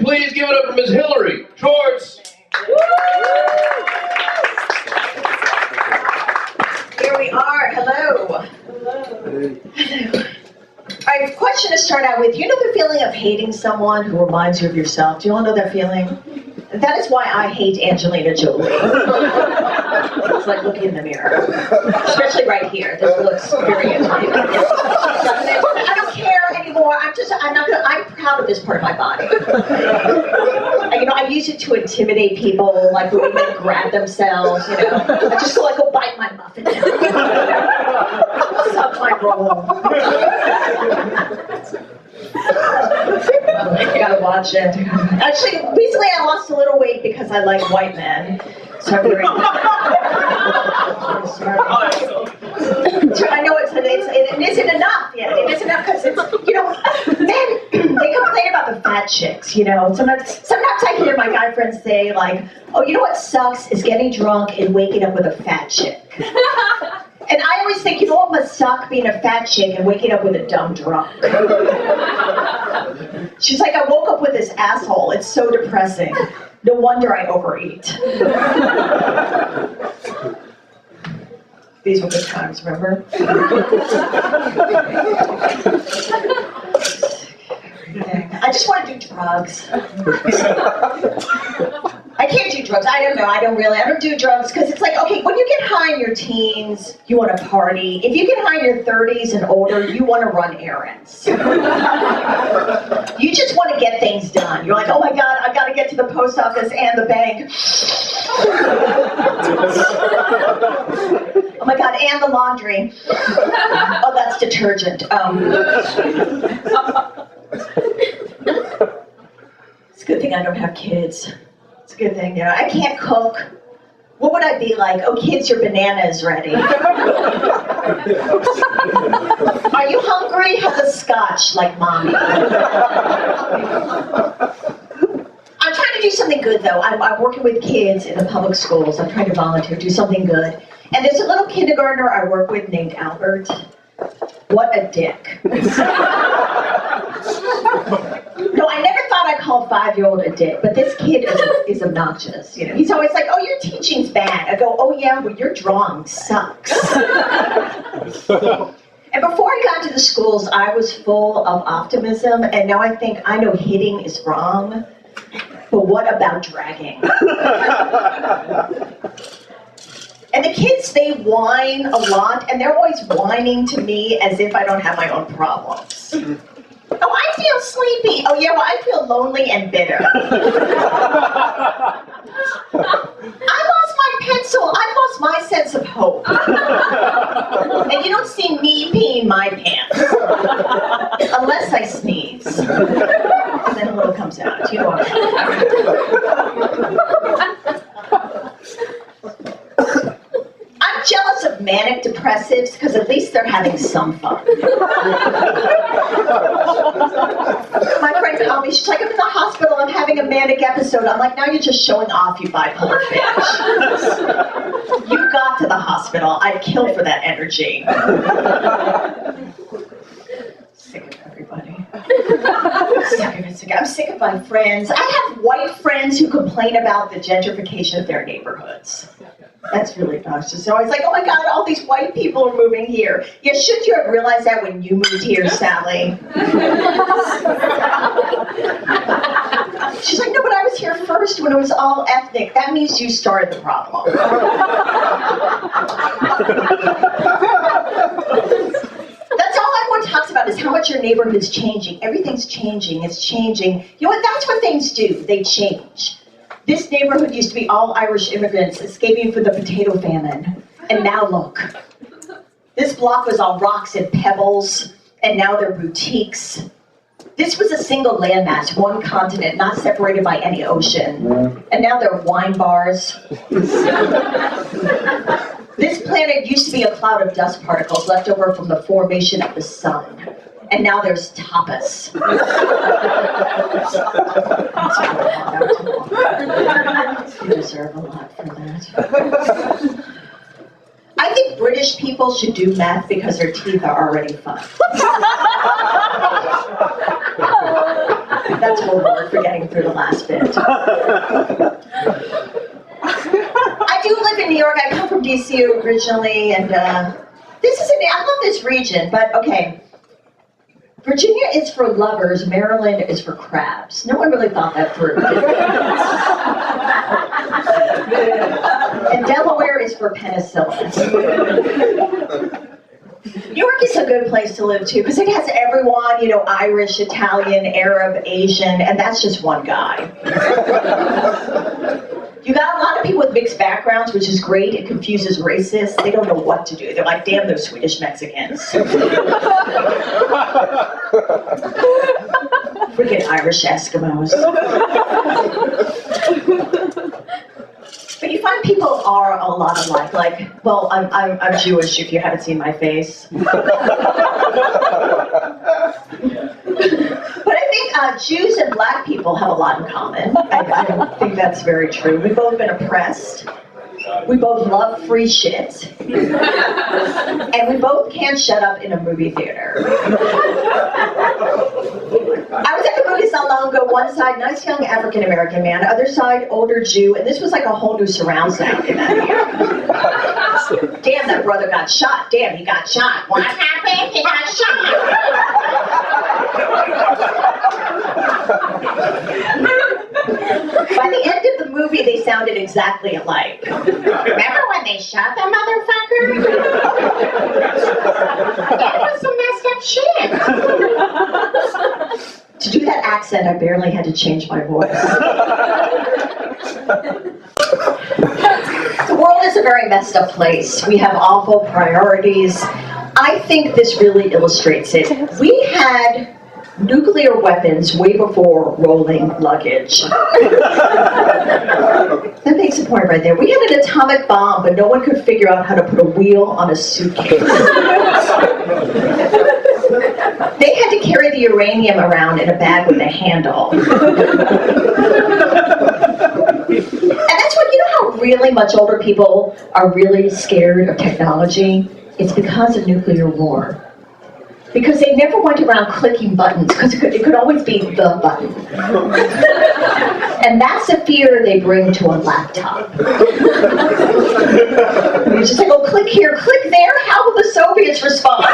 please give it up for Ms. Hilary Schwartz. Here we are. Hello. Hello. All right, question to start out with. You know the feeling of hating someone who reminds you of yourself? Do you all know that feeling? That is why I hate Angelina Jolie. It's like looking in the mirror. Especially right here. This looks very Angelina. I don't care anymore. I'm proud of this part of my body. I use it to intimidate people, like when women grab themselves, I just go bite my muffin down. Suck my roll. I gotta watch it. Actually, recently I lost a little weight because I like white men. So I'm very I know it isn't enough yet. It isn't enough because men, they complain about the fat chicks, Sometimes I hear my guy friends say, like, oh, you know what sucks is getting drunk and waking up with a fat chick. And I always think, what must suck being a fat chick and waking up with a dumb drunk? She's like, I woke up with this asshole. It's so depressing. No wonder I overeat. These were good times, remember? I just want to do drugs. I can't do drugs. I don't know. I don't do drugs because it's like, okay, when you get high in your teens, you want to party. If you get high in your 30s and older, you want to run errands. You just want to get things done. You're like, oh my God, I've got to get to the post office and the bank. Oh my God, and the laundry. Oh, that's detergent. It's a good thing I don't have kids. It's a good thing, I can't cook. What would I be like? Oh, kids, your banana is ready. Are you hungry? Have a scotch like mommy. I'm trying to do something good, though. I'm working with kids in the public schools. I'm trying to volunteer, do something good. And there's a little kindergartner I work with named Albert. What a dick. No, I never thought I'd call a 5-year-old a dick, but this kid is obnoxious. He's always like, oh, your teaching's bad. I go, oh yeah, well, your drawing sucks. And before I got to the schools, I was full of optimism, and now I think I know hitting is wrong, but what about dragging? And the kids, they whine a lot, and they're always whining to me as if I don't have my own problems. Oh, I feel sleepy. Oh, yeah, well, I feel lonely and bitter. I lost my pencil. I lost my sense of hope. And you don't see me peeing my pants. Unless I sneeze. And then a little comes out. You know what I'm jealous of manic depressives because at least they're having some fun. My friend called me, she's like, I'm in the hospital, I'm having a manic episode. I'm like, now you're just showing off, you bipolar bitch. You got to the hospital, I'd kill for that energy. Sick of everybody. I'm sick of my friends. I have white friends who complain about the gentrification of their neighborhoods. That's really obnoxious. So I was like, oh my God, all these white people are moving here. Yeah, shouldn't you have realized that when you moved here, Sally? She's like, no, but I was here first when it was all ethnic. That means you started the problem. That's all everyone talks about is how much your neighborhood is changing. Everything's changing. It's changing. You know what? That's what things do. They change. This neighborhood used to be all Irish immigrants escaping from the potato famine. And now look. This block was all rocks and pebbles, and now they're boutiques. This was a single landmass, one continent, not separated by any ocean. And now they're wine bars. This planet used to be a cloud of dust particles left over from the formation of the sun. And now there's tapas. You deserve a lot for that. I think British people should do meth because their teeth are already fun. That's a reward for getting through the last bit. I do live in New York. I come from DC originally, and I love this region, but okay. Virginia is for lovers, Maryland is for crabs. No one really thought that through. And Delaware is for penicillin. New York is a good place to live too, because it has everyone, Irish, Italian, Arab, Asian, and that's just one guy. You got a lot of people with mixed backgrounds, which is great. It confuses racists. They don't know what to do. They're like, damn those Swedish Mexicans. Freaking Irish Eskimos. But you find people are a lot alike. Like, well, I'm Jewish if you haven't seen my face. But I think Jews and black people have a lot in common. I think that's very true. We've both been oppressed. We both love free shit. And we both can't shut up in a movie theater. I was at the movies not long ago. One side, nice young African-American man. Other side, older Jew. And this was like a whole new surround sound in that ear. Damn, that brother got shot. Damn, he got shot. What happened? He got shot. By the end of the movie, they sounded exactly alike. Remember when they shot that motherfucker? That was some messed up shit. To do that accent, I barely had to change my voice. The world is a very messed up place. We have awful priorities. I think this really illustrates it. We had nuclear weapons way before rolling luggage. That makes a point right there. We had an atomic bomb, but no one could figure out how to put a wheel on a suitcase. They had to carry the uranium around in a bag with a handle. And that's what, how really much older people are really scared of technology? It's because of nuclear war. Because they never went around clicking buttons, because it could always be the button. And that's a fear they bring to a laptop. You're just like, oh, click here, click there, how will the Soviets respond?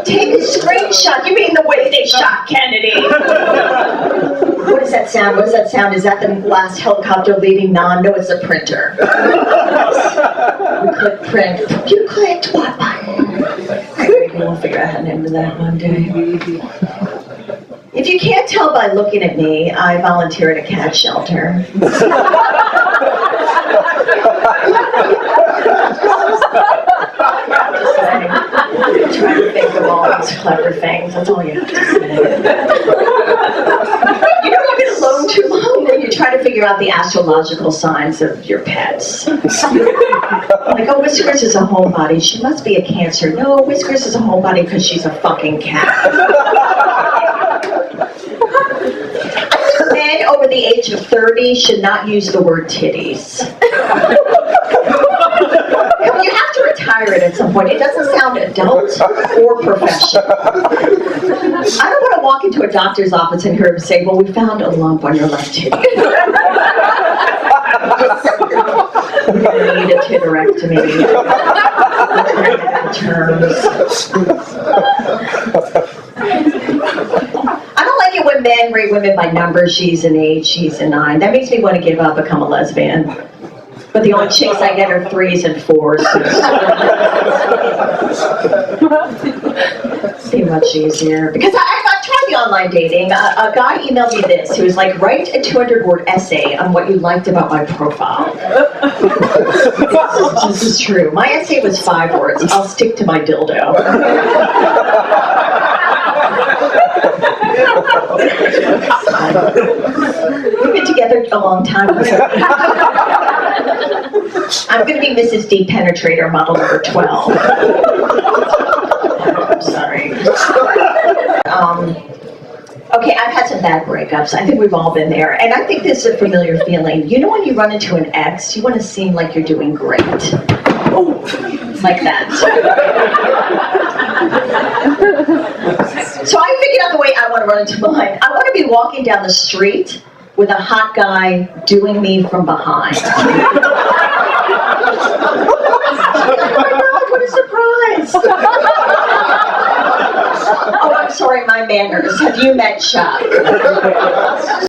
Take a screenshot, you mean the way they shot Kennedy? What does that sound? What does that sound? Is that the last helicopter leaving? No, it's a printer. We click print. You clicked what button? Maybe we'll figure out how to end that one day. If you can't tell by looking at me, I volunteer at a cat shelter. Trying to think of all these clever things. That's all you have to say. You know, you've been alone too long when you try to figure out the astrological signs of your pets. Like, oh, Whiskers is a homebody. She must be a Cancer. No, Whiskers is a homebody because she's a fucking cat. I think men over the age of 30 should not use the word titties. You have to retire it at some point. It doesn't sound adult or professional. I don't want to walk into a doctor's office and hear him say, well, we found a lump on your left titty. We're going to need a titterectomy. I don't like it when men rate women by numbers. She's an 8, she's a 9. That makes me want to give up, become a lesbian. But the only chicks I get are 3s and 4s. It's be much easier. Because I've tried the online dating. A guy emailed me this. He was like, write a 200-word essay on what you liked about my profile. This is true. My essay was 5 words. I'll stick to my dildo. We've been together a long time. I'm going to be Mrs. Depenetrator, model number 12. I'm sorry. Okay, I've had some bad breakups. I think we've all been there. And I think this is a familiar feeling. You know when you run into an ex, you want to seem like you're doing great. Like that. So I figured out the way I want to run into mine. I want to be walking down the street with a hot guy doing me from behind. What a surprise! Oh, I'm sorry, my manners. Have you met Chuck?